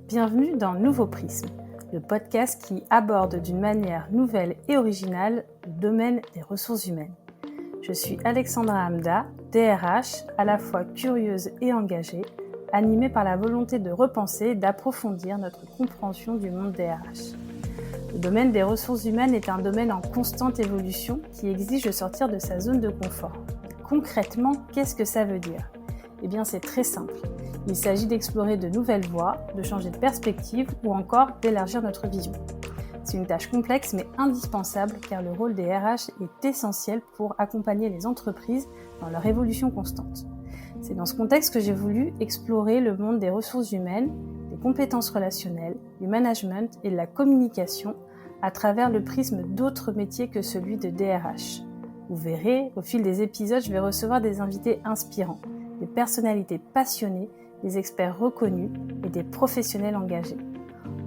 Bienvenue dans Nouveau Prisme, le podcast qui aborde d'une manière nouvelle et originale le domaine des ressources humaines. Je suis Alexandra Hamda, DRH, à la fois curieuse et engagée, animée par la volonté de repenser et d'approfondir notre compréhension du monde DRH. Le domaine des ressources humaines est un domaine en constante évolution qui exige de sortir de sa zone de confort. Concrètement, qu'est-ce que ça veut dire ? Eh bien, c'est très simple. Il s'agit d'explorer de nouvelles voies, de changer de perspective ou encore d'élargir notre vision. C'est une tâche complexe mais indispensable car le rôle des RH est essentiel pour accompagner les entreprises dans leur évolution constante. C'est dans ce contexte que j'ai voulu explorer le monde des ressources humaines, des compétences relationnelles, du management et de la communication à travers le prisme d'autres métiers que celui de DRH. Vous verrez, au fil des épisodes, je vais recevoir des invités inspirants, des personnalités passionnées, des experts reconnus et des professionnels engagés.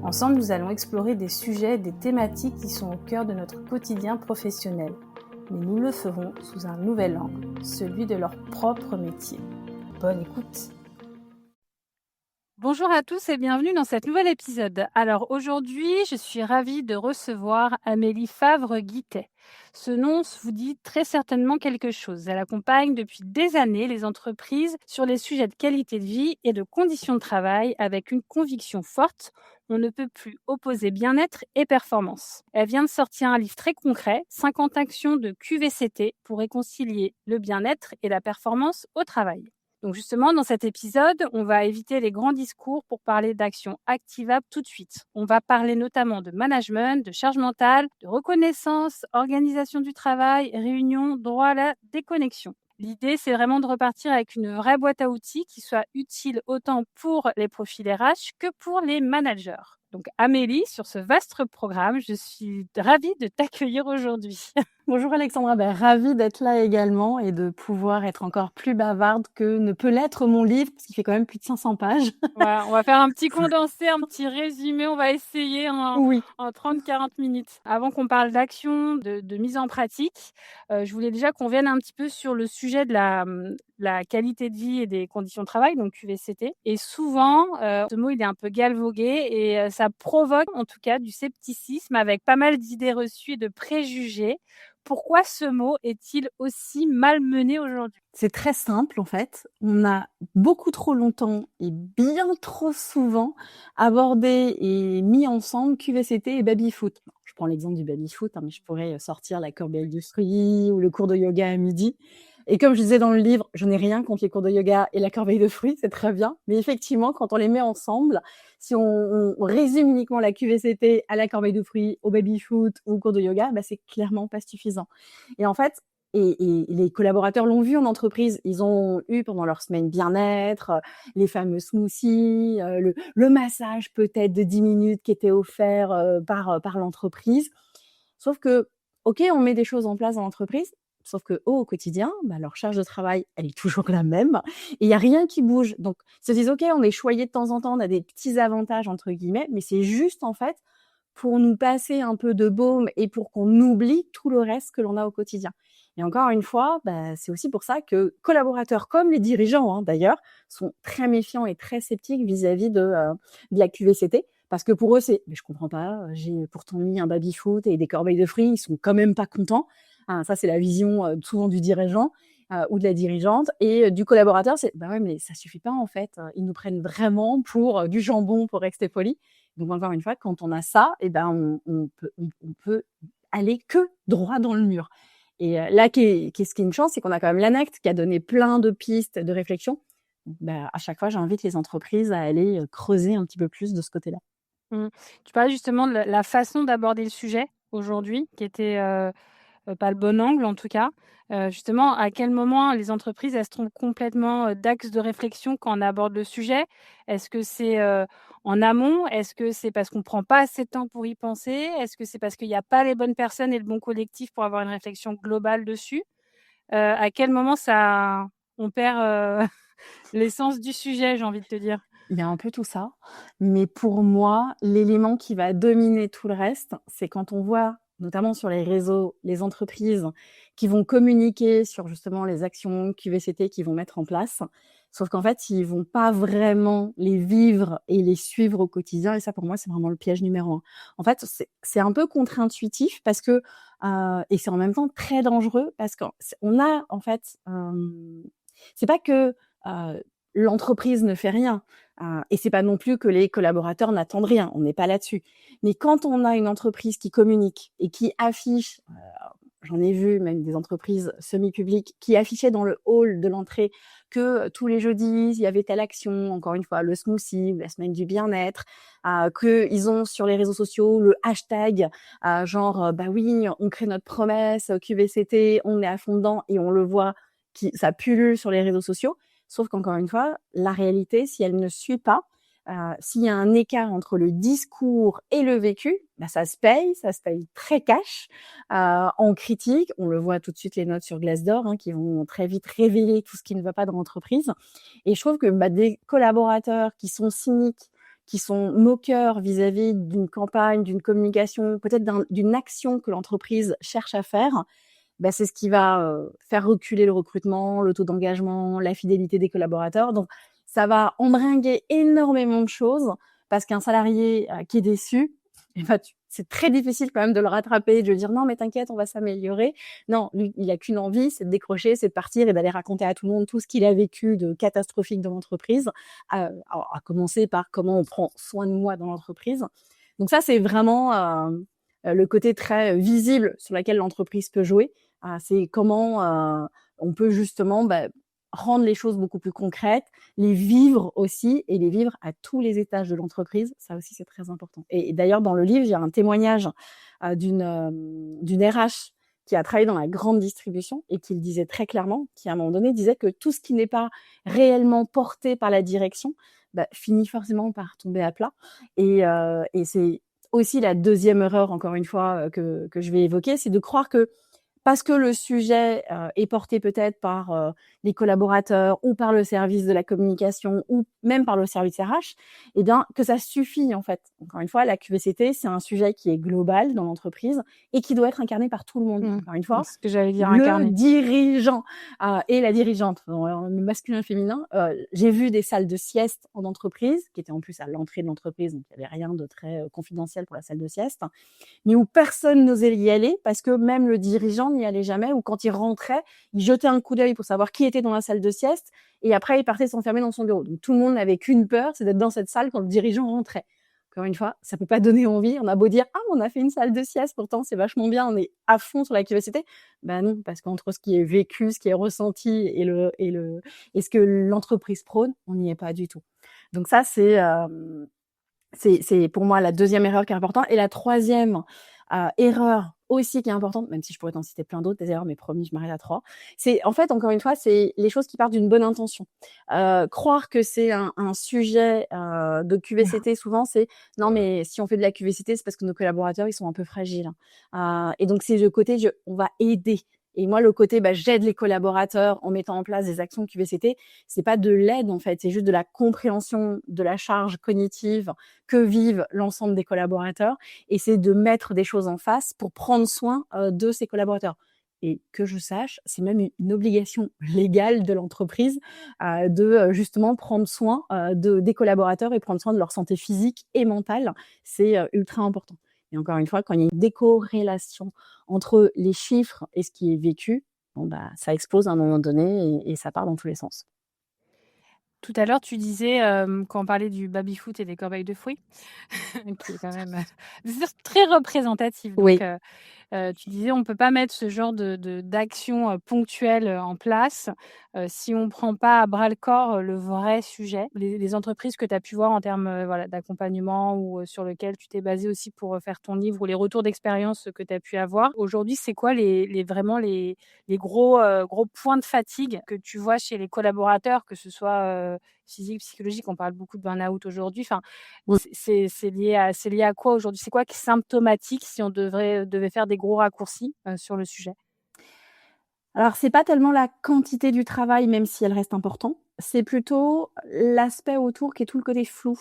Ensemble, nous allons explorer des sujets et des thématiques qui sont au cœur de notre quotidien professionnel. Mais nous le ferons sous un nouvel angle, celui de leur propre métier. Bonne écoute! Bonjour à tous et bienvenue dans cet nouvel épisode. Alors aujourd'hui, je suis ravie de recevoir Amélie Favre-Guittet. Ce nom vous dit très certainement quelque chose. Elle accompagne depuis des années les entreprises sur les sujets de qualité de vie et de conditions de travail avec une conviction forte. On ne peut plus opposer bien-être et performance. Elle vient de sortir un livre très concret, 50 actions de QVCT pour réconcilier le bien-être et la performance au travail. Donc justement, dans cet épisode, on va éviter les grands discours pour parler d'actions activables tout de suite. On va parler notamment de management, de charge mentale, de reconnaissance, organisation du travail, réunion, droit à la déconnexion. L'idée, c'est vraiment de repartir avec une vraie boîte à outils qui soit utile autant pour les profils RH que pour les managers. Donc Amélie, sur ce vaste programme, je suis ravie de t'accueillir aujourd'hui. Bonjour Alexandra, ravie d'être là également et de pouvoir être encore plus bavarde que ne peut l'être mon livre, parce qu'il fait quand même plus de 500 pages. Voilà, on va faire un petit condensé, un petit résumé, on va essayer Oui. en 30-40 minutes. Avant qu'on parle d'action, de mise en pratique, je voulais déjà qu'on vienne un petit peu sur le sujet de la qualité de vie et des conditions de travail, donc QVCT. Et souvent, ce mot, il est un peu galvaudé et ça provoque en tout cas du scepticisme avec pas mal d'idées reçues et de préjugés. Pourquoi ce mot est-il aussi malmené aujourd'hui ? C'est très simple en fait. On a beaucoup trop longtemps et bien trop souvent abordé et mis ensemble QVCT et baby-foot. Je prends l'exemple du baby-foot, mais je pourrais sortir la corbeille de fruits ou le cours de yoga à midi. Et comme je disais dans le livre, je n'ai rien contre les cours de yoga et la corbeille de fruits, c'est très bien. Mais effectivement, quand on les met ensemble, si on résume uniquement la QVCT à la corbeille de fruits, au baby-foot ou au cours de yoga, c'est clairement pas suffisant. Et en fait, et les collaborateurs l'ont vu en entreprise, ils ont eu pendant leur semaine bien-être, les fameux smoothies, le massage peut-être de 10 minutes qui était offert par l'entreprise. Sauf que, ok, on met des choses en place dans l'entreprise, sauf que au quotidien, leur charge de travail, elle est toujours la même et il n'y a rien qui bouge. Donc, ils se disent, ok, on est choyé de temps en temps, on a des petits avantages, entre guillemets, mais c'est juste, en fait, pour nous passer un peu de baume et pour qu'on oublie tout le reste que l'on a au quotidien. Et encore une fois, c'est aussi pour ça que collaborateurs comme les dirigeants, d'ailleurs, sont très méfiants et très sceptiques vis-à-vis de la QVCT. Parce que pour eux, c'est « mais je comprends pas, j'ai pourtant mis un baby-foot et des corbeilles de fruits, ils sont quand même pas contents ». Ça, c'est la vision souvent du dirigeant ou de la dirigeante. Et du collaborateur, c'est « ouais, mais ça suffit pas en fait, ils nous prennent vraiment pour du jambon, pour rester poli ». Donc encore une fois, quand on a ça, on peut aller que droit dans le mur. Et là, qu'est-ce qui est une chance, c'est qu'on a quand même l'ANACT qui a donné plein de pistes de réflexion. À chaque fois, j'invite les entreprises à aller creuser un petit peu plus de ce côté-là. Tu parlais justement de la façon d'aborder le sujet aujourd'hui, qui était pas le bon angle en tout cas. Justement, à quel moment les entreprises, elles se trompent complètement d'axe de réflexion quand on aborde le sujet? Est-ce que c'est en amont? Est-ce que c'est parce qu'on prend pas assez de temps pour y penser? Est-ce que c'est parce qu'il y a pas les bonnes personnes et le bon collectif pour avoir une réflexion globale dessus? À quel moment on perd l'essence du sujet, j'ai envie de te dire? Il y a un peu tout ça, mais pour moi, l'élément qui va dominer tout le reste, c'est quand on voit, notamment sur les réseaux, les entreprises qui vont communiquer sur justement les actions QVCT qu'ils vont mettre en place. Sauf qu'en fait, ils vont pas vraiment les vivre et les suivre au quotidien. Et ça, pour moi, c'est vraiment le piège numéro un. En fait, c'est un peu contre-intuitif parce que et c'est en même temps très dangereux parce qu'on a en fait, c'est pas que l'entreprise ne fait rien et c'est pas non plus que les collaborateurs n'attendent rien. On n'est pas là-dessus. Mais quand on a une entreprise qui communique et qui affiche, j'en ai vu même des entreprises semi-publiques qui affichaient dans le hall de l'entrée que tous les jeudis, il y avait telle action, encore une fois, le smoothie, la semaine du bien-être, qu'ils ont sur les réseaux sociaux le hashtag, genre, bah oui, on crée notre promesse, QVCT, on est à fond dedans et on le voit, ça pullule sur les réseaux sociaux. Sauf qu'encore une fois, la réalité, si elle ne suit pas, s'il y a un écart entre le discours et le vécu, bah, ça se paye très cash. En critique, on le voit tout de suite les notes sur Glassdoor qui vont très vite révéler tout ce qui ne va pas dans l'entreprise. Et je trouve que des collaborateurs qui sont cyniques, qui sont moqueurs vis-à-vis d'une campagne, d'une communication, peut-être d'une action que l'entreprise cherche à faire, bah, c'est ce qui va faire reculer le recrutement, le taux d'engagement, la fidélité des collaborateurs. Donc, ça va embringuer énormément de choses parce qu'un salarié qui est déçu, eh ben, c'est très difficile quand même de le rattraper, de lui dire non mais t'inquiète, on va s'améliorer. Non, lui, il a qu'une envie, c'est de décrocher, c'est de partir et d'aller raconter à tout le monde tout ce qu'il a vécu de catastrophique dans l'entreprise, à commencer par comment on prend soin de moi dans l'entreprise. Donc ça, c'est vraiment le côté très visible sur lequel l'entreprise peut jouer. C'est comment on peut justement rendre les choses beaucoup plus concrètes, les vivre aussi et les vivre à tous les étages de l'entreprise. Ça aussi, c'est très important. Et d'ailleurs, dans le livre, il y a un témoignage d'une RH qui a travaillé dans la grande distribution et qui le disait très clairement, qui à un moment donné disait que tout ce qui n'est pas réellement porté par la direction finit forcément par tomber à plat. Et c'est aussi la deuxième erreur, encore une fois, que je vais évoquer, c'est de croire que parce que le sujet est porté peut-être par les collaborateurs ou par le service de la communication ou même par le service RH, eh bien que ça suffit en fait. Encore une fois, la QVCT, c'est un sujet qui est global dans l'entreprise et qui doit être incarné par tout le monde. Encore une fois, c'est ce que j'allais dire, le incarné. dirigeant et la dirigeante, masculin, féminin. J'ai vu des salles de sieste en entreprise, qui étaient en plus à l'entrée de l'entreprise, donc il n'y avait rien de très confidentiel pour la salle de sieste, mais où personne n'osait y aller parce que même le dirigeant n'y allait jamais, ou quand il rentrait, il jetait un coup d'œil pour savoir qui était dans la salle de sieste et après il partait s'enfermer dans son bureau. Donc tout le monde n'avait qu'une peur, c'est d'être dans cette salle quand le dirigeant rentrait. Encore une fois, ça peut pas donner envie. On a beau dire « Ah, on a fait une salle de sieste, pourtant c'est vachement bien, on est à fond sur la curiosité. » Ben non, parce qu'entre ce qui est vécu, ce qui est ressenti et ce que l'entreprise prône, on n'y est pas du tout. Donc ça, c'est pour moi la deuxième erreur qui est importante. Et la troisième erreur aussi qui est importante, même si je pourrais t'en citer plein d'autres, d'ailleurs, mais promis, je m'arrête à 3. C'est, en fait, encore une fois, c'est les choses qui partent d'une bonne intention. Croire que c'est un sujet de QVCT, souvent, c'est non, mais si on fait de la QVCT, c'est parce que nos collaborateurs, ils sont un peu fragiles. Et donc, c'est le côté, on va aider. Et moi, le côté, j'aide les collaborateurs en mettant en place des actions de QVCT, c'est pas de l'aide, en fait, c'est juste de la compréhension de la charge cognitive que vivent l'ensemble des collaborateurs. Et c'est de mettre des choses en face pour prendre soin de ces collaborateurs. Et que je sache, c'est même une obligation légale de l'entreprise de justement prendre soin des collaborateurs et prendre soin de leur santé physique et mentale. C'est ultra important. Et encore une fois, quand il y a une décorrélation entre les chiffres et ce qui est vécu, ça explose à un moment donné et ça part dans tous les sens. Tout à l'heure, tu disais, quand on parlait du baby-foot et des corbeilles de fruits, qui est quand même très représentatif. Oui. Donc, tu disais on peut pas mettre ce genre d'action ponctuelle en place si on prend pas à bras le corps le vrai sujet. Les entreprises que tu as pu voir en termes voilà, d'accompagnement ou sur lequel tu t'es basé aussi pour faire ton livre ou les retours d'expérience que tu as pu avoir. Aujourd'hui, c'est quoi vraiment les gros points de fatigue que tu vois chez les collaborateurs, que ce soit physique, psychologique? On parle beaucoup de burn-out aujourd'hui. Enfin, Oui. c'est lié à quoi aujourd'hui? C'est quoi qui est symptomatique si on devait faire des gros raccourcis sur le sujet? Alors, c'est pas tellement la quantité du travail, même si elle reste importante, c'est plutôt l'aspect autour qui est tout le côté flou.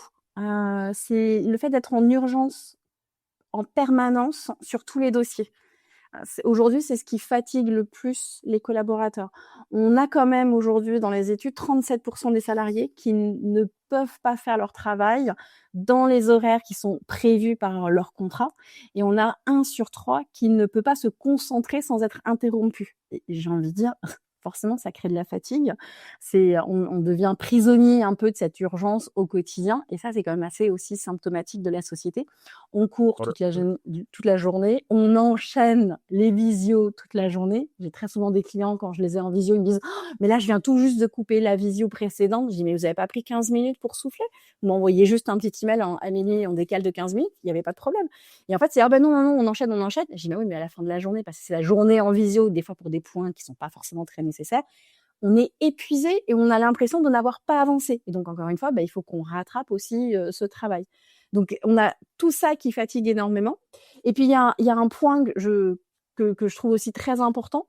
C'est le fait d'être en urgence en permanence sur tous les dossiers. Aujourd'hui, c'est ce qui fatigue le plus les collaborateurs. On a quand même aujourd'hui dans les études 37% des salariés qui ne peuvent pas faire leur travail dans les horaires qui sont prévus par leur contrat, et on a 1 sur 3 qui ne peut pas se concentrer sans être interrompu. Et j'ai envie de dire, forcément, ça crée de la fatigue. On devient prisonnier un peu de cette urgence au quotidien, et ça, c'est quand même assez aussi symptomatique de la société. On court toute la journée, on enchaîne les visios toute la journée. J'ai très souvent des clients, quand je les ai en visio, ils me disent «Oh, mais là, je viens tout juste de couper la visio précédente». Je dis «Mais vous avez pas pris 15 minutes pour souffler? Vous m'envoyez juste un petit email Amélie, on décale de 15 minutes, il y avait pas de problème». Et en fait, c'est «Ah ben non, on enchaîne». Je dis «Mais oui, mais à la fin de la journée, parce que c'est la journée en visio, des fois pour des points qui sont pas forcément très nécessaires, on est épuisé et on a l'impression de n'avoir pas avancé. Et donc, encore une fois, il faut qu'on rattrape aussi ce travail. Donc, on a tout ça qui fatigue énormément. Et puis, il y a un point que je trouve aussi très important,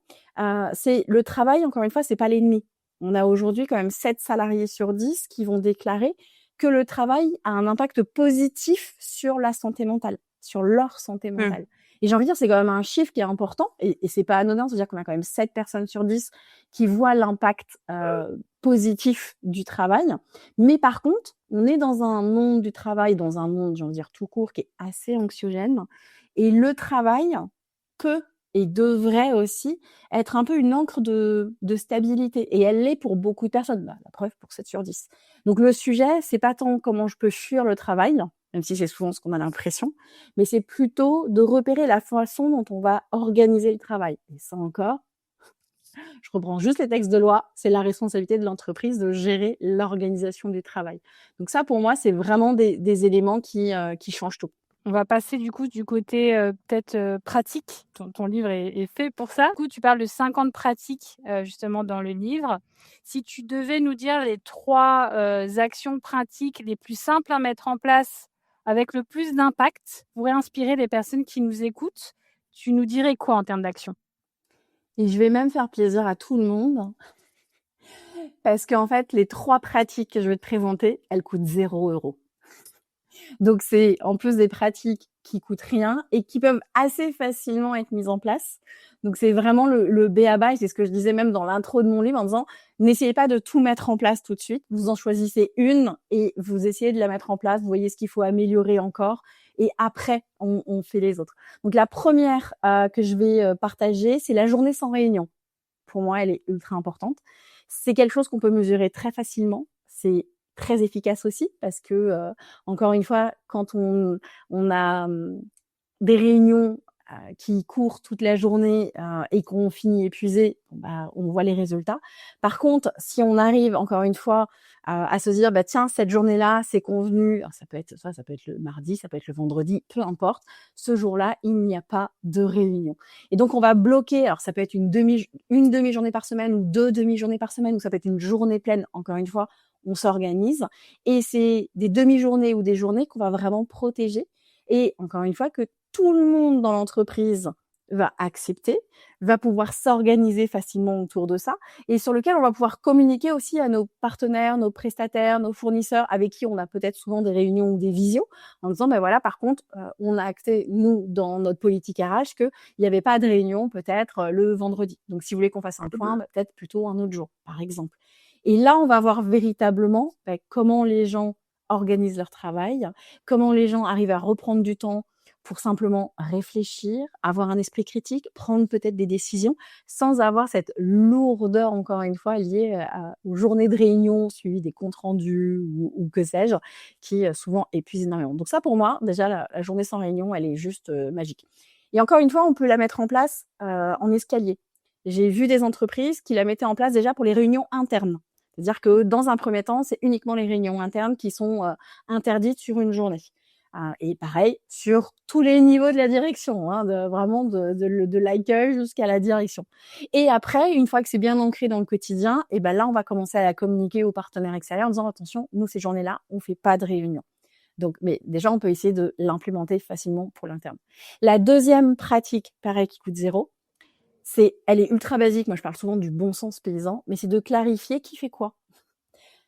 c'est le travail, encore une fois, c'est pas l'ennemi. On a aujourd'hui quand même 7 salariés sur 10 qui vont déclarer que le travail a un impact positif sur la santé mentale, sur leur santé mentale. Et j'ai envie de dire, c'est quand même un chiffre qui est important, et c'est pas anodin, c'est-à-dire qu'on a quand même 7 personnes sur 10 qui voient l'impact positif du travail. Mais par contre, on est dans un monde du travail, dans un monde, j'ai envie de dire, tout court, qui est assez anxiogène. Et le travail peut et devrait aussi être un peu une encre de stabilité. Et elle l'est pour beaucoup de personnes. La preuve pour 7 sur 10. Donc le sujet, c'est pas tant comment je peux fuir le travail, même si c'est souvent ce qu'on a l'impression, mais c'est plutôt de repérer la façon dont on va organiser le travail. Et ça encore, je reprends juste les textes de loi, c'est la responsabilité de l'entreprise de gérer l'organisation du travail. Donc ça, pour moi, c'est vraiment des éléments qui changent tout. On va passer du coup du côté peut-être pratique. Ton livre est fait pour ça. Du coup, tu parles de 50 pratiques justement dans le livre. Si tu devais nous dire les 3 actions pratiques les plus simples à mettre en place avec le plus d'impact pour inspirer les personnes qui nous écoutent, tu nous dirais quoi en termes d'action? Et je vais même faire plaisir à tout le monde, parce qu'en fait, les 3 pratiques que je vais te présenter, elles coûtent 0 €. Donc c'est en plus des pratiques qui coûtent rien et qui peuvent assez facilement être mises en place. Donc c'est vraiment le b.a-ba, et c'est ce que je disais même dans l'intro de mon livre en disant n'essayez pas de tout mettre en place tout de suite, vous en choisissez une et vous essayez de la mettre en place, vous voyez ce qu'il faut améliorer encore, et après on fait les autres. Donc la première que je vais partager, c'est la journée sans réunion. Pour moi, elle est ultra importante. C'est quelque chose qu'on peut mesurer très facilement. C'est très efficace aussi parce que, encore une fois, quand on a des réunions qui courent toute la journée et qu'on finit épuisé, on voit les résultats. Par contre, si on arrive, encore une fois, à se dire, tiens, cette journée-là, c'est convenu, alors ça peut être le mardi, ça peut être le vendredi, peu importe, ce jour-là, il n'y a pas de réunion. Et donc, on va bloquer, alors ça peut être une demi-journée par semaine ou 2 demi-journées par semaine, ou ça peut être une journée pleine, encore une fois, on s'organise. Et c'est des demi-journées ou des journées qu'on va vraiment protéger. Et encore une fois, que tout le monde dans l'entreprise va accepter, va pouvoir s'organiser facilement autour de ça, et sur lequel on va pouvoir communiquer aussi à nos partenaires, nos prestataires, nos fournisseurs, avec qui on a peut-être souvent des réunions ou des visios, en disant, voilà, par contre, on a acté, nous, dans notre politique RH, qu'il n'y avait pas de réunion peut-être le vendredi. Donc, si vous voulez qu'on fasse un point, peut-être plutôt un autre jour, par exemple. Et là, on va voir véritablement comment les gens organisent leur travail, comment les gens arrivent à reprendre du temps pour simplement réfléchir, avoir un esprit critique, prendre peut-être des décisions sans avoir cette lourdeur, encore une fois, liée aux journées de réunion suivies des comptes rendus ou que sais-je, qui souvent épuisent énormément. Donc ça, pour moi, déjà, la journée sans réunion, elle est juste magique. Et encore une fois, on peut la mettre en place en escalier. J'ai vu des entreprises qui la mettaient en place déjà pour les réunions internes. C'est-à-dire que dans un premier temps, c'est uniquement les réunions internes qui sont interdites sur une journée. Et pareil, sur tous les niveaux de la direction, vraiment de l'accueil jusqu'à la direction. Et après, une fois que c'est bien ancré dans le quotidien, et là, on va commencer à la communiquer aux partenaires extérieurs en disant attention, nous, ces journées-là, on fait pas de réunion. Donc, mais déjà, on peut essayer de l'implémenter facilement pour l'interne. La deuxième pratique, pareil, qui coûte 0, elle est ultra basique. Moi, je parle souvent du bon sens paysan, mais c'est de clarifier qui fait quoi.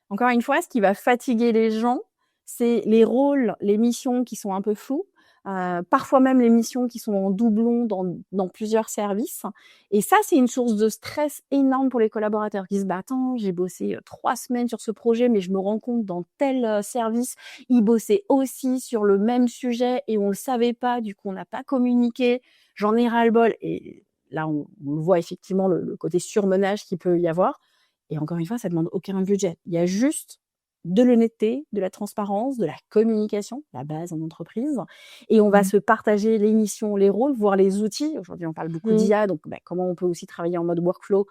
Encore une fois, ce qui va fatiguer les gens, c'est les rôles, les missions qui sont un peu floues. parfois même les missions qui sont en doublon dans plusieurs services. Et ça, c'est une source de stress énorme pour les collaborateurs qui se disent bah attends, j'ai bossé 3 semaines sur ce projet, mais je me rends compte dans tel service, ils bossaient aussi sur le même sujet et on le savait pas, du coup on n'a pas communiqué. J'en ai ras-le-bol. Et là, on voit effectivement le côté surmenage qu'il peut y avoir. Et encore une fois, ça demande aucun budget. Il y a juste de l'honnêteté, de la transparence, de la communication, la base en entreprise. Et on va se partager les missions, les rôles, voire les outils. Aujourd'hui, on parle beaucoup d'IA, donc comment on peut aussi travailler en mode workflow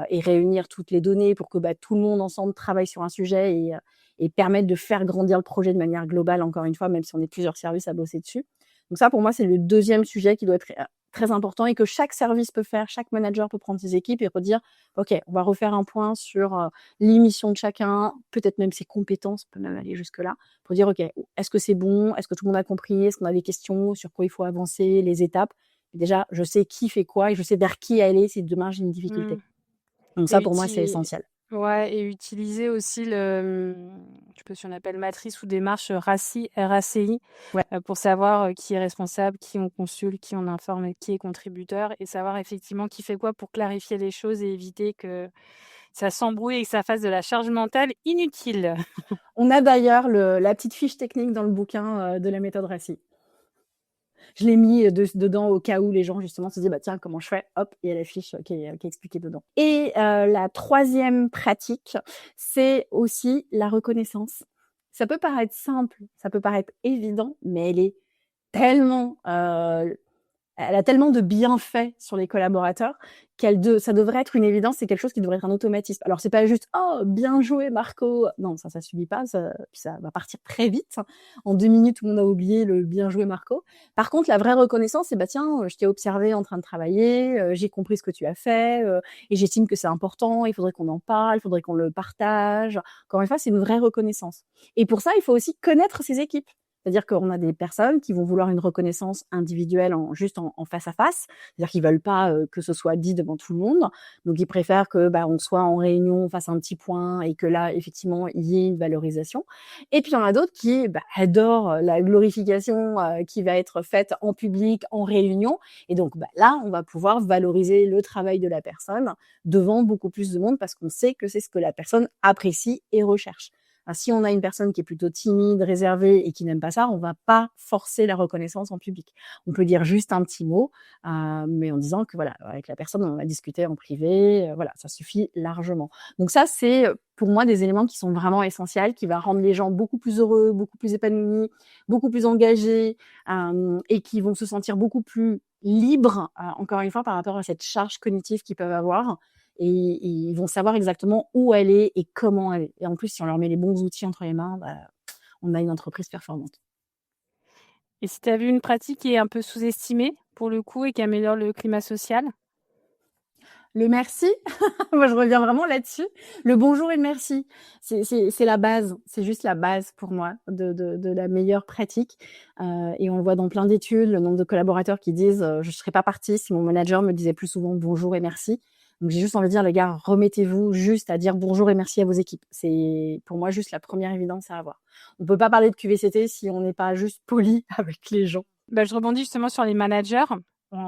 et réunir toutes les données pour que tout le monde ensemble travaille sur un sujet et permettre de faire grandir le projet de manière globale, encore une fois, même si on est plusieurs services à bosser dessus. Donc ça, pour moi, c'est le deuxième sujet qui doit être très important et que chaque service peut faire, chaque manager peut prendre ses équipes et redire, OK, on va refaire un point sur les missions de chacun, peut-être même ses compétences, on peut même aller jusque-là, pour dire, OK, est-ce que c'est bon? Est-ce que tout le monde a compris? Est-ce qu'on a des questions sur quoi il faut avancer, les étapes? Et déjà, je sais qui fait quoi et je sais vers qui aller si demain j'ai une difficulté. Donc ça, pour moi, c'est essentiel. Ouais, et utiliser aussi je sais pas si on appelle matrice ou démarche RACI, RACI, Ouais. pour savoir qui est responsable, qui on consulte, qui on informe, qui est contributeur, et savoir effectivement qui fait quoi pour clarifier les choses et éviter que ça s'embrouille et que ça fasse de la charge mentale inutile. On a d'ailleurs la petite fiche technique dans le bouquin de la méthode RACI. Je l'ai mis dedans au cas où les gens justement se disent bah tiens comment je fais, hop, il y a la fiche qui est expliquée dedans. Et la troisième pratique, c'est aussi la reconnaissance. Ça peut paraître simple, ça peut paraître évident, mais elle est tellement elle a tellement de bienfaits sur les collaborateurs ça devrait être une évidence, c'est quelque chose qui devrait être un automatisme. Alors c'est pas juste oh bien joué Marco, non ça suffit pas, ça va partir très vite. En 2 minutes on a oublié le bien joué Marco. Par contre la vraie reconnaissance c'est bah tiens je t'ai observé en train de travailler, j'ai compris ce que tu as fait et j'estime que c'est important, il faudrait qu'on en parle, il faudrait qu'on le partage. Encore une fois c'est une vraie reconnaissance. Et pour ça il faut aussi connaître ses équipes. C'est-à-dire qu'on a des personnes qui vont vouloir une reconnaissance individuelle juste en face à face. C'est-à-dire qu'ils veulent pas que ce soit dit devant tout le monde. Donc, ils préfèrent que on soit en réunion, on fasse un petit point et que là, effectivement, il y ait une valorisation. Et puis, il y en a d'autres qui adorent la glorification qui va être faite en public, en réunion. Et donc, là, on va pouvoir valoriser le travail de la personne devant beaucoup plus de monde parce qu'on sait que c'est ce que la personne apprécie et recherche. Alors, si on a une personne qui est plutôt timide, réservée et qui n'aime pas ça, on va pas forcer la reconnaissance en public. On peut dire juste un petit mot, mais en disant que voilà, avec la personne, on a discuté en privé, voilà, ça suffit largement. Donc ça, c'est pour moi des éléments qui sont vraiment essentiels, qui va rendre les gens beaucoup plus heureux, beaucoup plus épanouis, beaucoup plus engagés et qui vont se sentir beaucoup plus libres, encore une fois, par rapport à cette charge cognitive qu'ils peuvent avoir. Et ils vont savoir exactement où elle est et comment elle est. Et en plus, si on leur met les bons outils entre les mains, on a une entreprise performante. Et si tu as vu une pratique qui est un peu sous-estimée, pour le coup, et qui améliore le climat social? Le merci, moi je reviens vraiment là-dessus. Le bonjour et le merci, c'est la base, c'est juste la base pour moi de la meilleure pratique. Et on le voit dans plein d'études, le nombre de collaborateurs qui disent je ne serais pas partie si mon manager me disait plus souvent bonjour et merci. Donc j'ai juste envie de dire les gars, remettez-vous juste à dire bonjour et merci à vos équipes. C'est pour moi juste la première évidence à avoir. On peut pas parler de QVCT si on n'est pas juste poli avec les gens. Je rebondis justement sur les managers,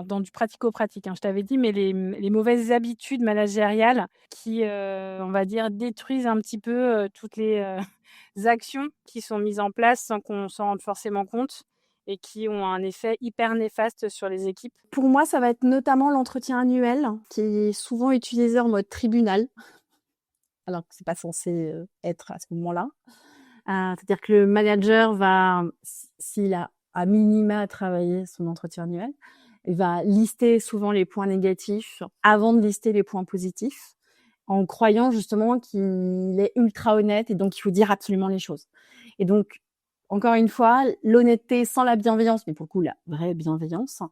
dans du pratico-pratique, je t'avais dit, mais les mauvaises habitudes managériales qui, on va dire, détruisent un petit peu, toutes les, actions qui sont mises en place sans qu'on s'en rende forcément compte et qui ont un effet hyper néfaste sur les équipes. Pour moi, ça va être notamment l'entretien annuel qui est souvent utilisé en mode tribunal, alors que c'est pas censé être à ce moment-là. C'est-à-dire que le manager va, s'il a à minima travaillé son entretien annuel, il va lister souvent les points négatifs avant de lister les points positifs, en croyant justement qu'il est ultra honnête et donc il faut dire absolument les choses. Et donc, encore une fois, l'honnêteté sans la bienveillance, mais pour le coup, la vraie bienveillance,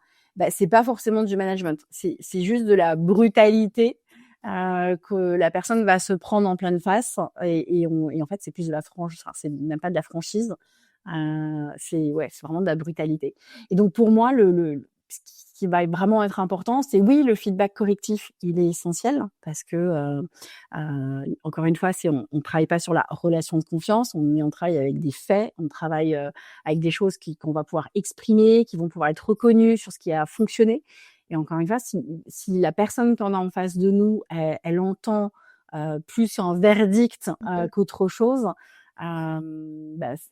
c'est pas forcément du management. C'est juste de la brutalité que la personne va se prendre en pleine face et en fait, c'est plus de la franchise. Enfin, c'est même pas de la franchise. C'est vraiment de la brutalité. Et donc, pour moi, ce qui va vraiment être important, c'est oui, le feedback correctif, il est essentiel parce que, encore une fois, on travaille pas sur la relation de confiance, on travaille avec des faits, on travaille, avec des choses qu'on va pouvoir exprimer, qui vont pouvoir être reconnues sur ce qui a fonctionné et encore une fois, si la personne qu'on a en face de nous, elle entend, plus un verdict, qu'autre chose,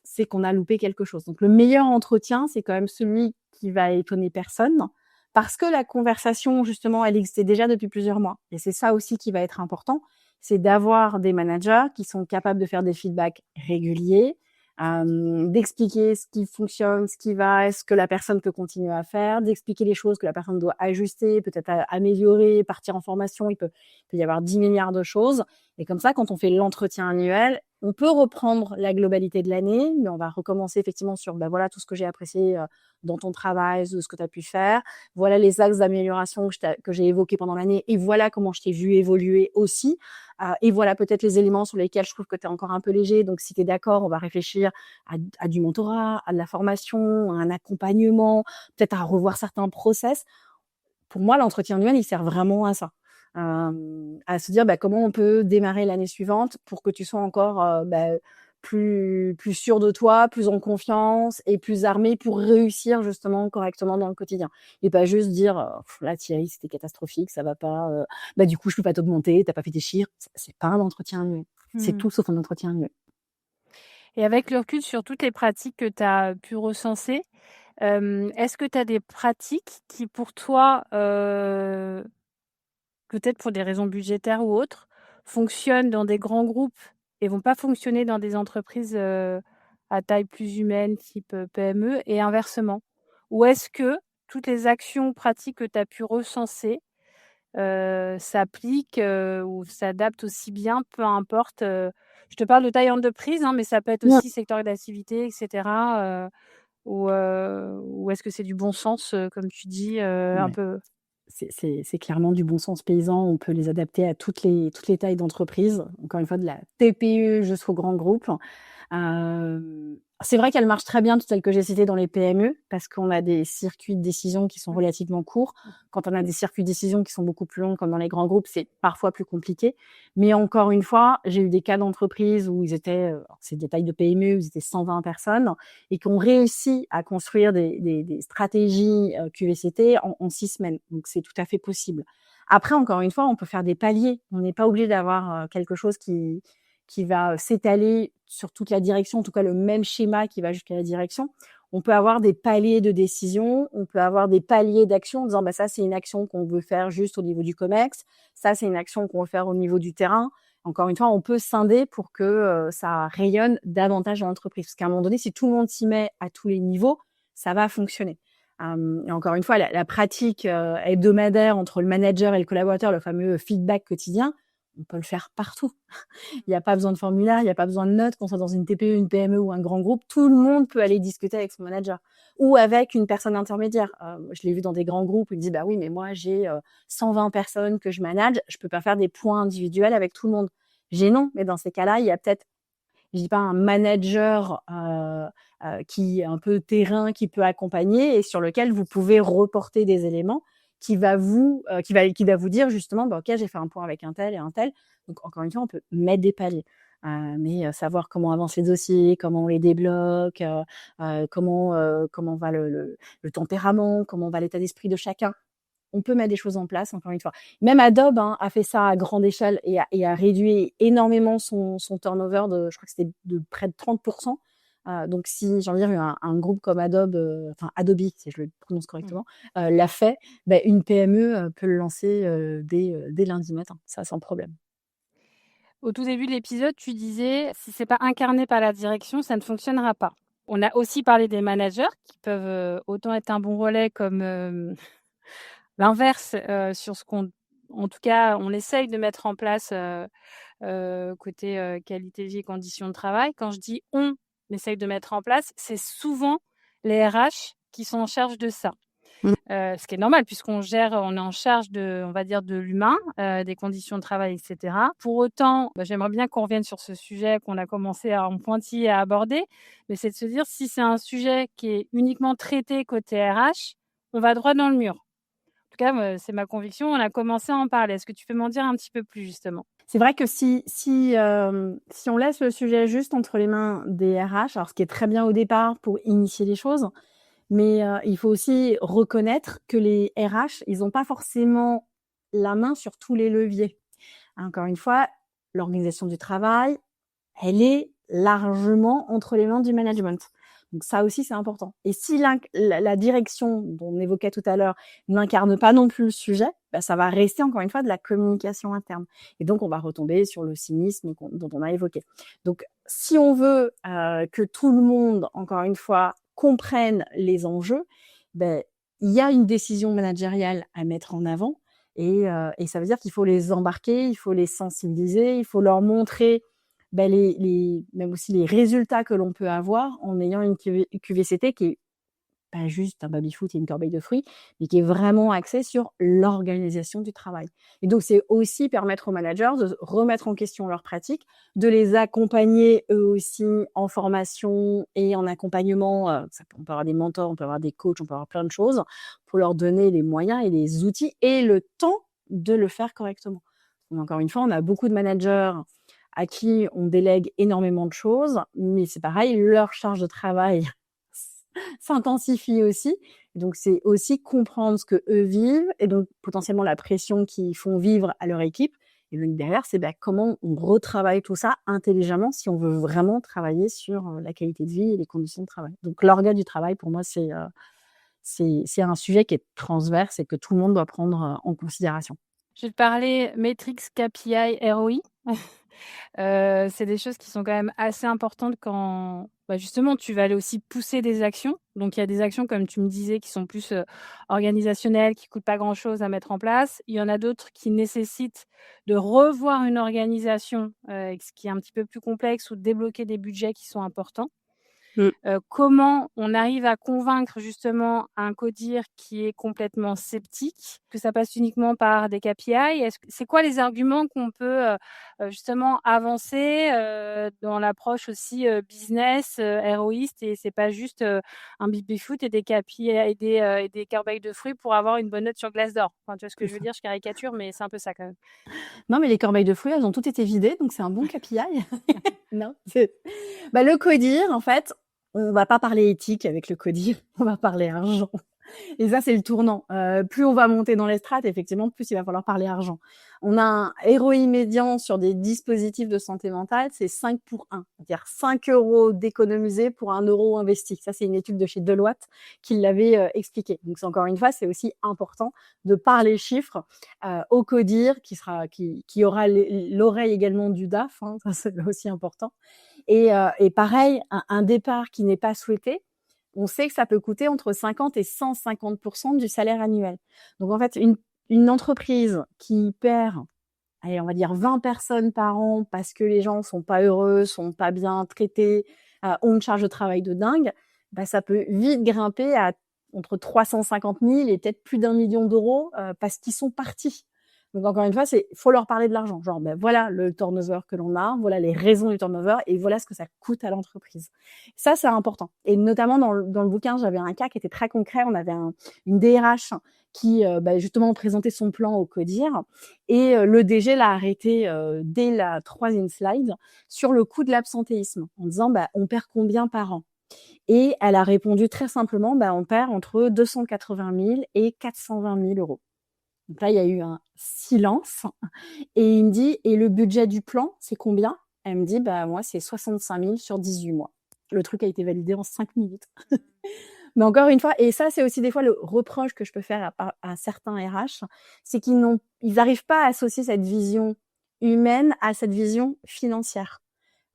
c'est qu'on a loupé quelque chose. Donc le meilleur entretien, c'est quand même celui qui va étonner personne, parce que la conversation, justement, elle existait déjà depuis plusieurs mois. Et c'est ça aussi qui va être important, c'est d'avoir des managers qui sont capables de faire des feedbacks réguliers, d'expliquer ce qui fonctionne, ce qui va, ce que la personne peut continuer à faire, d'expliquer les choses que la personne doit ajuster, peut-être améliorer, partir en formation. Il peut y avoir 10 milliards de choses. Et comme ça, quand on fait l'entretien annuel, on peut reprendre la globalité de l'année, mais on va recommencer effectivement sur, voilà, tout ce que j'ai apprécié dans ton travail, de ce que tu as pu faire. Voilà les axes d'amélioration que j'ai évoqués pendant l'année et voilà comment je t'ai vu évoluer aussi. Et voilà peut-être les éléments sur lesquels je trouve que tu es encore un peu léger. Donc, si tu es d'accord, on va réfléchir à du mentorat, à de la formation, à un accompagnement, peut-être à revoir certains process. Pour moi, l'entretien annuel, il sert vraiment à ça. À se dire comment on peut démarrer l'année suivante pour que tu sois encore plus sûr de toi, plus en confiance et plus armé pour réussir justement correctement dans le quotidien. Et pas juste dire là Thierry, c'était catastrophique, ça va pas, du coup je peux pas t'augmenter, t'as pas fait tes chiffres. C'est pas un entretien annuel. C'est tout sauf un entretien annuel. Et avec le recul sur toutes les pratiques que tu as pu recenser, est-ce que tu as des pratiques qui pour toi, peut-être pour des raisons budgétaires ou autres, fonctionnent dans des grands groupes et vont pas fonctionner dans des entreprises, à taille plus humaine, type, PME et inversement? Ou est-ce que toutes les actions pratiques que tu as pu recenser, s'appliquent, ou s'adaptent aussi bien, peu importe, je te parle de taille d'entreprise, mais ça peut être Ouais. aussi secteur d'activité et cetera, ou est-ce que c'est du bon sens, comme tu dis, un Ouais. peu? C'est clairement du bon sens paysan. On peut les adapter à toutes les tailles d'entreprise. Encore une fois, de la TPE jusqu'au grand groupe. C'est vrai qu'elle marche très bien, toutes celles que j'ai citées dans les PME, parce qu'on a des circuits de décision qui sont relativement courts. Quand on a des circuits de décision qui sont beaucoup plus longs, comme dans les grands groupes, c'est parfois plus compliqué. Mais encore une fois, j'ai eu des cas d'entreprise où ils étaient, c'est des tailles de PME, où ils étaient 120 personnes et qui ont réussi à construire des stratégies QVCT en 6 semaines. Donc, c'est tout à fait possible. Après, encore une fois, on peut faire des paliers. On n'est pas obligé d'avoir quelque chose qui va s'étaler sur toute la direction, en tout cas le même schéma qui va jusqu'à la direction. On peut avoir des paliers de décision, on peut avoir des paliers d'action en disant ça c'est une action qu'on veut faire juste au niveau du COMEX, ça c'est une action qu'on veut faire au niveau du terrain. Encore une fois, on peut scinder pour que ça rayonne davantage dans l'entreprise. Parce qu'à un moment donné, si tout le monde s'y met à tous les niveaux, ça va fonctionner. Et encore une fois, la pratique hebdomadaire entre le manager et le collaborateur, le fameux feedback quotidien, on peut le faire partout. Il n'y a pas besoin de formulaire, il n'y a pas besoin de notes, qu'on soit dans une TPE, une PME ou un grand groupe, tout le monde peut aller discuter avec son manager ou avec une personne intermédiaire. Je l'ai vu dans des grands groupes où ils disent oui, mais moi j'ai 120 personnes que je manage, je peux pas faire des points individuels avec tout le monde. Non, mais dans ces cas-là, il y a peut-être, je dis pas un manager qui est un peu terrain, qui peut accompagner et sur lequel vous pouvez reporter des éléments qui va vous dire justement ok, j'ai fait un point avec un tel et un tel. Donc encore une fois, on peut mettre des paliers. Mais savoir comment avancent les dossiers, comment on les débloque, comment va le tempérament, comment va l'état d'esprit de chacun. On peut mettre des choses en place, encore une fois. Même Adobe a fait ça à grande échelle et a réduit énormément son turnover je crois que c'était de près de 30%. Donc si, j'ai envie de dire, un groupe comme Adobe, Adobe, si je le prononce correctement, l'a fait, une PME peut le lancer dès lundi matin, ça sans problème. Au tout début de l'épisode, tu disais: «Si c'est pas incarné par la direction, ça ne fonctionnera pas». On a aussi parlé des managers qui peuvent, autant être un bon relais comme, l'inverse, sur ce qu'on en tout cas, on essaye de mettre en place, côté, qualité de vie et conditions de travail. Quand je dis «on» essaye de mettre en place, c'est souvent les RH qui sont en charge de ça. Mmh. Ce qui est normal puisqu'on gère, on est en charge de, on va dire, de l'humain, des conditions de travail et cetera. Pour autant, j'aimerais bien qu'on revienne sur ce sujet qu'on a commencé en pointillé à aborder, mais c'est de se dire si c'est un sujet qui est uniquement traité côté RH, on va droit dans le mur. cas, c'est ma conviction, on a commencé à en parler. Est-ce que tu peux m'en dire un petit peu plus justement? C'est vrai que si on laisse le sujet juste entre les mains des RH, alors ce qui est très bien au départ pour initier les choses, mais il faut aussi reconnaître que les RH, ils ont pas forcément la main sur tous les leviers. Encore une fois, l'organisation du travail, elle est largement entre les mains du management. Donc ça aussi, c'est important. Et si la direction dont on évoquait tout à l'heure n'incarne pas non plus le sujet, ça va rester encore une fois de la communication interne. Et donc, on va retomber sur le cynisme dont on a évoqué. Donc, si on veut que tout le monde, encore une fois, comprenne les enjeux, il y a une décision managériale à mettre en avant. Et ça veut dire qu'il faut les embarquer, il faut les sensibiliser, il faut leur montrer même aussi les résultats que l'on peut avoir en ayant une QVCT qui est pas juste un baby-foot et une corbeille de fruits, mais qui est vraiment axée sur l'organisation du travail. Et donc, c'est aussi permettre aux managers de remettre en question leurs pratiques, de les accompagner eux aussi en formation et en accompagnement. On peut avoir des mentors, on peut avoir des coachs, on peut avoir plein de choses pour leur donner les moyens et les outils et le temps de le faire correctement. Donc, encore une fois, on a beaucoup de managers à qui on délègue énormément de choses, mais c'est pareil, leur charge de travail s'intensifie aussi. Et donc, c'est aussi comprendre ce que eux vivent et donc potentiellement la pression qu'ils font vivre à leur équipe. Et donc derrière, c'est comment on retravaille tout ça intelligemment si on veut vraiment travailler sur la qualité de vie et les conditions de travail. Donc, l'orga du travail, pour moi, c'est un sujet qui est transverse et que tout le monde doit prendre en considération. Je vais te parler Matrix, KPI, ROI. C'est des choses qui sont quand même assez importantes quand, justement, tu vas aller aussi pousser des actions. Donc, il y a des actions, comme tu me disais, qui sont plus organisationnelles, qui coûtent pas grand-chose à mettre en place. Il y en a d'autres qui nécessitent de revoir une organisation, ce qui est un petit peu plus complexe ou de débloquer des budgets qui sont importants. Comment on arrive à convaincre justement un codir qui est complètement sceptique, que ça passe uniquement par des KPI? C'est quoi les arguments qu'on peut justement avancer dans l'approche aussi business, héroïste, et c'est pas juste un baby-foot et des KPI et des corbeilles de fruits pour avoir une bonne note sur Glassdoor. Enfin, tu vois ce que je veux dire? Je caricature, mais c'est un peu ça quand même. Non, mais les corbeilles de fruits, elles ont toutes été vidées, donc c'est un bon KPI. Non, le codir, en fait, on va pas parler éthique avec le codir, on va parler argent. Et ça, c'est le tournant. Plus on va monter dans les strates, effectivement, plus il va falloir parler argent. On a un ROI médian sur des dispositifs de santé mentale, c'est 5 pour 1. C'est-à-dire 5 € d'économiser pour 1 € investi. Ça, c'est une étude de chez Deloitte qui l'avait expliqué. Donc, encore une fois, c'est aussi important de parler chiffres au codir qui aura l'oreille également du DAF. Hein, ça, c'est aussi important. Et pareil, un départ qui n'est pas souhaité, on sait que ça peut coûter entre 50 et 150% du salaire annuel. Donc, en fait, une entreprise qui perd, allez, on va dire 20 personnes par an parce que les gens sont pas heureux, sont pas bien traités, ont une charge de travail de dingue, ça peut vite grimper à entre 350 000 et peut-être plus d'1 million d'euros parce qu'ils sont partis. Donc, encore une fois, faut leur parler de l'argent. Genre, voilà le turnover que l'on a, voilà les raisons du turnover et voilà ce que ça coûte à l'entreprise. Ça, c'est important. Et notamment, dans le bouquin, j'avais un cas qui était très concret. On avait une DRH qui, justement, présentait son plan au codir et le DG l'a arrêté dès la 3e slide sur le coût de l'absentéisme en disant, on perd combien par an? Et elle a répondu très simplement, on perd entre 280 000 et 420 000 euros. Donc là, il y a eu un silence et il me dit « Et le budget du plan, c'est combien ?» Elle me dit « Moi, c'est 65 000 sur 18 mois. » Le truc a été validé en 5 minutes. Mais encore une fois, et ça, c'est aussi des fois le reproche que je peux faire à certains RH, c'est qu'ils n'arrivent pas à associer cette vision humaine à cette vision financière.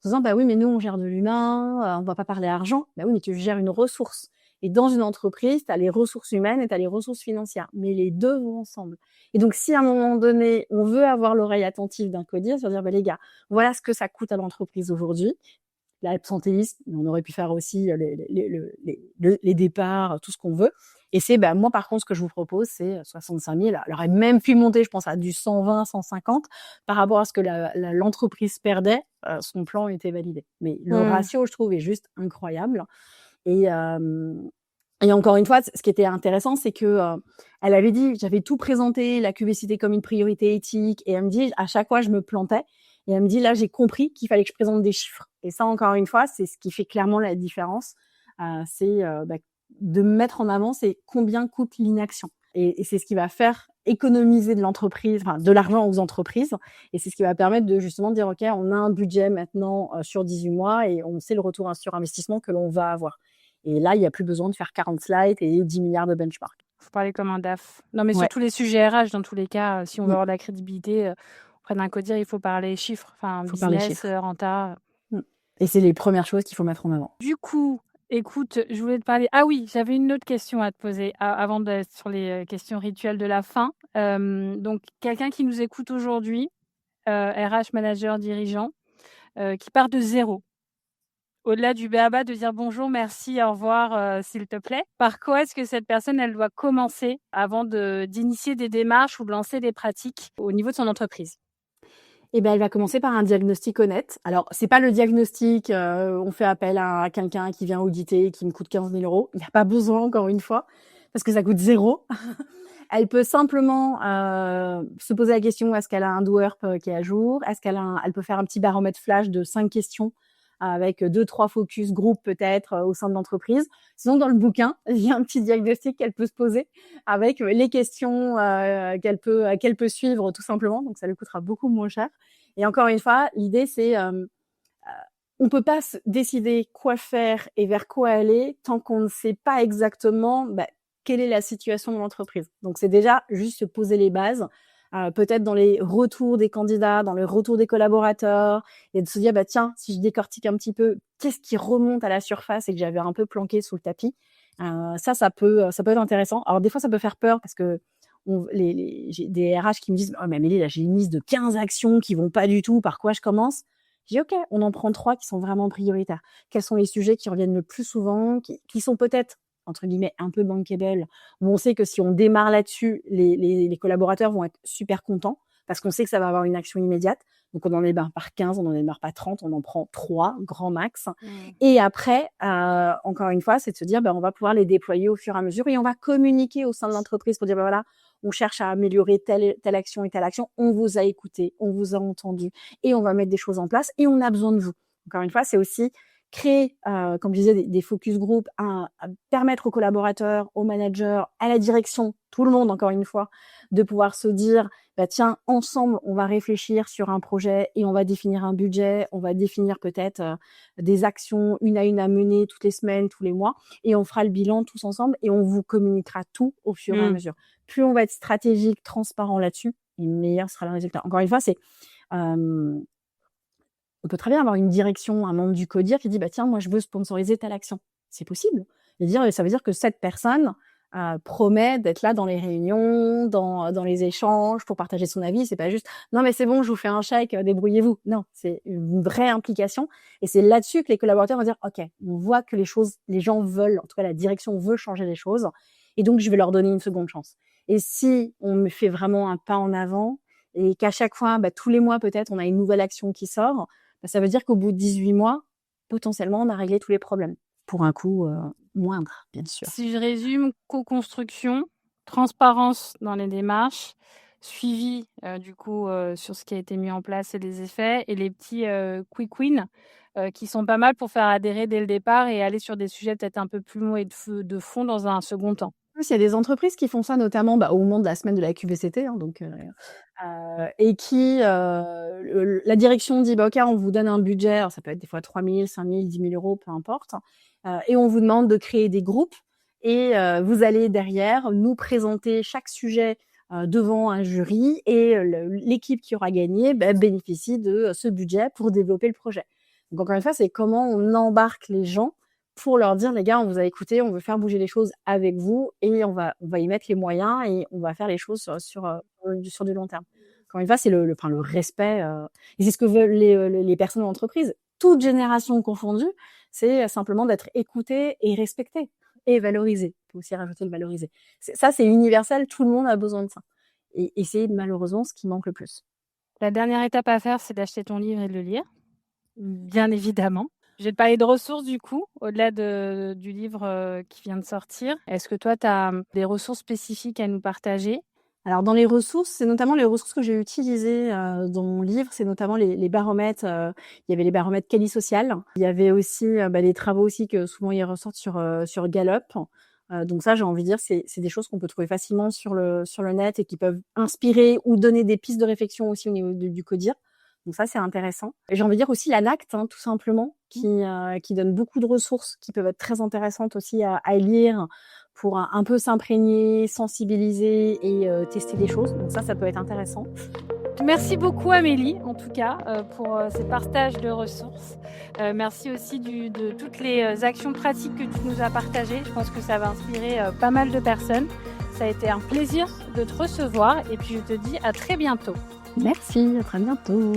En disant « oui, mais nous, on gère de l'humain, on va pas parler argent. » Oui, mais tu gères une ressource. Et dans une entreprise, tu as les ressources humaines et tu as les ressources financières. Mais les deux vont ensemble. Et donc, si à un moment donné, on veut avoir l'oreille attentive d'un codir, c'est-à-dire, les gars, voilà ce que ça coûte à l'entreprise aujourd'hui. L'absentéisme, on aurait pu faire aussi les départs, tout ce qu'on veut. Et c'est, moi, par contre, ce que je vous propose, c'est 65 000. Elle aurait même pu monter, je pense, à du 120, 150 par rapport à ce que l'entreprise perdait. Son plan était validé. Mais le ratio, je trouve, est juste incroyable. Et Et encore une fois, ce qui était intéressant, c'est que elle avait dit, j'avais tout présenté, la QVCT comme une priorité éthique, et elle me dit, à chaque fois, je me plantais. Et elle me dit, là, j'ai compris qu'il fallait que je présente des chiffres. Et ça, encore une fois, c'est ce qui fait clairement la différence. C'est de mettre en avant, c'est combien coûte l'inaction. Et c'est ce qui va faire économiser de l'entreprise, enfin, de l'argent aux entreprises. Et c'est ce qui va permettre de justement dire, OK, on a un budget maintenant sur 18 mois et on sait le retour sur investissement que l'on va avoir. Et là, il n'y a plus besoin de faire 40 slides et 10 milliards de benchmarks. Faut parler comme un DAF. Non, mais sur Ouais. tous les sujets RH, dans tous les cas, si on veut Mm. avoir de la crédibilité auprès d'un codir, il faut parler chiffres, enfin Faut parler business, chiffres. renta. Mm. Et c'est les premières choses qu'il faut mettre en avant. Du coup, écoute, je voulais te parler. Ah oui, j'avais une autre question à te poser avant d'être sur les questions rituelles de la fin. Donc, quelqu'un qui nous écoute aujourd'hui, RH manager, dirigeant, qui part de zéro. Au-delà du b.a.-ba de dire bonjour, merci, au revoir, s'il te plaît. Par quoi est-ce que cette personne, elle doit commencer avant d'initier des démarches ou de lancer des pratiques au niveau de son entreprise? Eh ben, elle va commencer par un diagnostic honnête. Alors, c'est pas le diagnostic, on fait appel à quelqu'un qui vient auditer, qui me coûte 15 000 €. Il n'y a pas besoin, encore une fois, parce que ça coûte 0. Elle peut simplement se poser la question, est-ce qu'elle a un DoERP qui est à jour? Est-ce qu'elle elle peut faire un petit baromètre flash de 5 questions avec 2-3 focus group peut-être au sein de l'entreprise. Sinon, dans le bouquin, il y a un petit diagnostic qu'elle peut se poser avec les questions qu'elle peut suivre tout simplement. Donc, ça lui coûtera beaucoup moins cher. Et encore une fois, l'idée, c'est on peut pas décider quoi faire et vers quoi aller tant qu'on ne sait pas exactement quelle est la situation de l'entreprise. Donc, c'est déjà juste se poser les bases, peut-être dans les retours des candidats, dans les retours des collaborateurs, et de se dire, tiens, si je décortique un petit peu, qu'est-ce qui remonte à la surface et que j'avais un peu planqué sous le tapis. Ça peut être intéressant. Alors, des fois, ça peut faire peur parce que j'ai des RH qui me disent, oh, mais Amélie, là, j'ai une liste de 15 actions qui vont pas du tout, par quoi je commence? Je dis, OK, on en prend 3 qui sont vraiment prioritaires. Quels sont les sujets qui reviennent le plus souvent, qui sont peut-être, entre guillemets, un peu bankable, où on sait que si on démarre là-dessus, les collaborateurs vont être super contents parce qu'on sait que ça va avoir une action immédiate. Donc, on n'en démarre pas 15, on n'en démarre pas 30, on en prend 3, grand max. Et après, encore une fois, c'est de se dire, on va pouvoir les déployer au fur et à mesure et on va communiquer au sein de l'entreprise pour dire, voilà, on cherche à améliorer telle action et telle action. On vous a écouté, on vous a entendu et on va mettre des choses en place et on a besoin de vous. Encore une fois, c'est aussi créer, comme je disais, des focus group, à permettre aux collaborateurs, aux managers, à la direction, tout le monde, encore une fois, de pouvoir se dire, tiens, ensemble, on va réfléchir sur un projet et on va définir un budget, on va définir peut-être des actions une à mener toutes les semaines, tous les mois, et on fera le bilan tous ensemble et on vous communiquera tout au fur et à mesure. Plus on va être stratégique, transparent là-dessus, et meilleur sera le résultat. Encore une fois, c'est on peut très bien avoir une direction, un membre du CODIR qui dit tiens, moi je veux sponsoriser telle action. C'est possible. Ça veut dire que cette personne promet d'être là dans les réunions, dans les échanges pour partager son avis. C'est pas juste non mais c'est bon, je vous fais un chèque, débrouillez-vous. Non, c'est une vraie implication et c'est là-dessus que les collaborateurs vont dire ok, on voit que les gens veulent, en tout cas la direction veut changer les choses et donc je vais leur donner une seconde chance. Et si on me fait vraiment un pas en avant et qu'à chaque fois, tous les mois peut-être, on a une nouvelle action qui sort, ça veut dire qu'au bout de 18 mois, potentiellement, on a réglé tous les problèmes. Pour un coût moindre, bien sûr. Si je résume, co-construction, transparence dans les démarches, suivi du coup sur ce qui a été mis en place et les effets, et les petits quick wins qui sont pas mal pour faire adhérer dès le départ et aller sur des sujets peut-être un peu plus longs et de fond dans un second temps. Il y a des entreprises qui font ça, notamment au moment de la semaine de la QVCT, et qui la direction dit OK, on vous donne un budget, alors ça peut être des fois 3 000, 5 000, 10 000 €, peu importe, et on vous demande de créer des groupes et vous allez derrière nous présenter chaque sujet devant un jury et l'équipe qui aura gagné bénéficie de ce budget pour développer le projet. Donc encore une fois, c'est comment on embarque les gens pour leur dire, les gars, on vous a écouté, on veut faire bouger les choses avec vous et on va y mettre les moyens et on va faire les choses sur du long terme. Encore une fois, c'est le respect et c'est ce que veulent les personnes en entreprise. Toute génération confondue, c'est simplement d'être écouté et respecté et valorisé. Il faut aussi rajouter le valoriser. Ça, c'est universel, tout le monde a besoin de ça. Et c'est malheureusement ce qui manque le plus. La dernière étape à faire, c'est d'acheter ton livre et de le lire, bien évidemment. Je vais te parler de ressources du coup, au-delà du livre qui vient de sortir. Est-ce que toi, tu as des ressources spécifiques à nous partager? Alors dans les ressources, c'est notamment les ressources que j'ai utilisées dans mon livre, c'est notamment les baromètres. Il y avait les baromètres Kelly Social. Il y avait aussi les travaux aussi que souvent ils ressortent sur Gallup. Donc ça, j'ai envie de dire, c'est des choses qu'on peut trouver facilement sur le net et qui peuvent inspirer ou donner des pistes de réflexion aussi au niveau du CODIR. Donc ça, c'est intéressant. Et j'ai envie de dire aussi l'ANACT, tout simplement, qui donne beaucoup de ressources qui peuvent être très intéressantes aussi à lire pour un peu s'imprégner, sensibiliser et tester des choses. Donc ça peut être intéressant. Merci beaucoup Amélie, en tout cas, pour ces partages de ressources. Merci aussi de toutes les actions pratiques que tu nous as partagées. Je pense que ça va inspirer pas mal de personnes. Ça a été un plaisir de te recevoir et puis je te dis à très bientôt. Merci, à très bientôt.